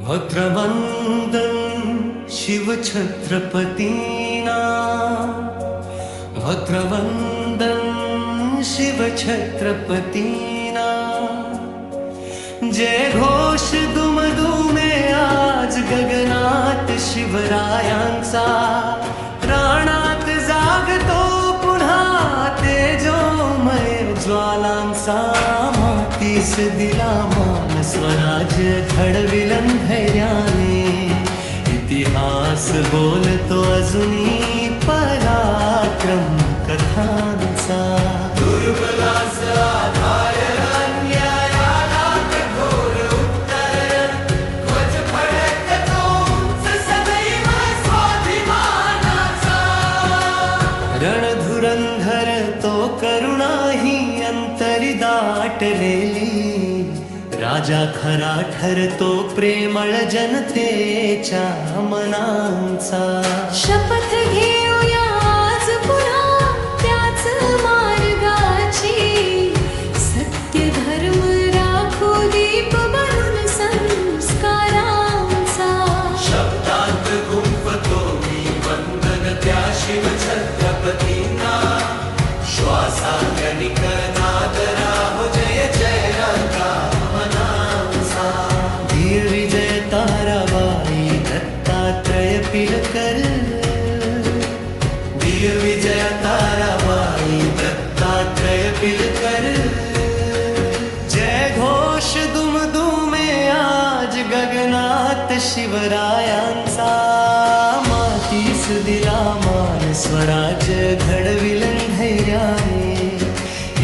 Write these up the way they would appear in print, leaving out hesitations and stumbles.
भद्रवंदन शिवछत्रपतीना, भद्रवंदन शिवछत्रपतीना। जय घोष दुमदुमे आज गगनात शिवरायांचा, प्राणात जागतो पुन्हा तेजोमय ज्वालांचा। मातीस दिला मान स्वराज्य घडविलं धैर्याने, इतिहास बोलतो अजूनी पराक्रम कथांचा। दुर्बलाचा आधार अन्यायाला कठोर उत्तर, ध्वज फडकतो उंच सदैव स्वाभिमानाचा। रणधुरंधर तो करुणाही अंतरी दाटलेली, राजा खरा ठरतो प्रेमळ जनतेच्या मनांचा। शपथ घेऊया आज पुन्हा त्याच मार्गाची, सत्य धर्म राखू दीप बनून संस्कारांचा। शब्दांत गुंफतो मी वंदन त्या शिवछत्रपतींना, श्वासागणिक नाद राहो जय जय रंगा मनांचा। वीर विजय ताराबाई दत्तात्रय पिलकर, वीर विजय ताराबाई दत्तात्रय पिलकर। जय घोष दुमदुमे आज गगनात शिवरायांचा, मातीस दिला मान स्वराज्य घडविलं धैर्याने,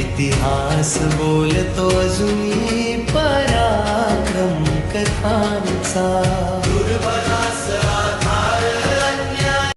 इतिहास बोलतो अजूनी पराक्रम कथांचा।